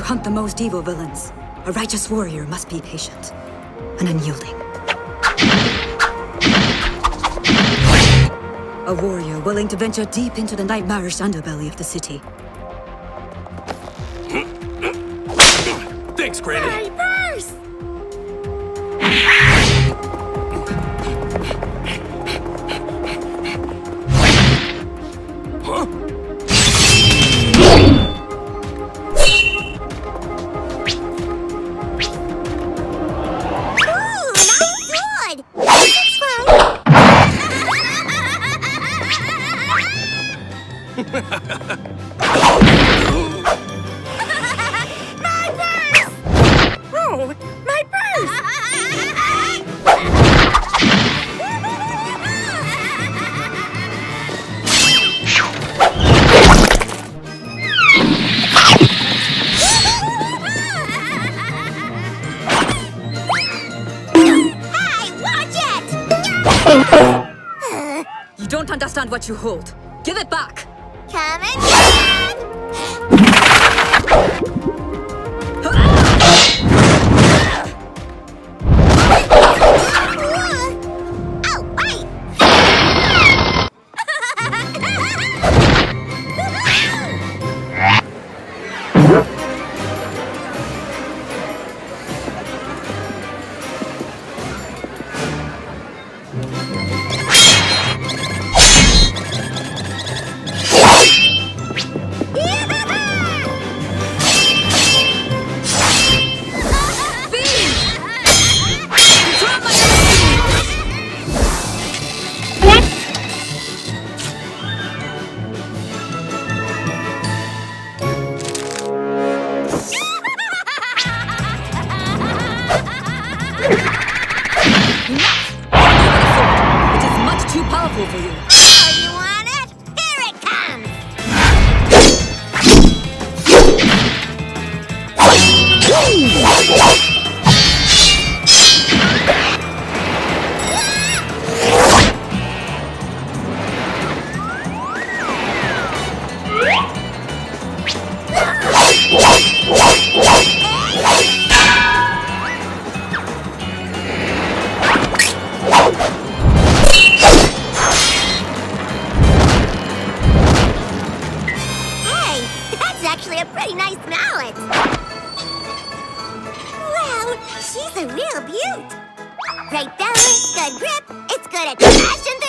hunt the most evil villains, a righteous warrior must be patient and unyielding. A warrior willing to venture deep into the nightmarish underbelly of the city. Thanks, Granny. My purse! Huh? Ooh, nice sword! It's fine. My purse! Oh, my Hey, watch it! You don't understand what you hold. Give it back! Coming Oh, wait! It is much too powerful for you. Oh, you want it? Here it comes! Hey, that's actually a pretty nice mallet. Wow, she's a real beaut. Great balance, good grip, it's good at crashing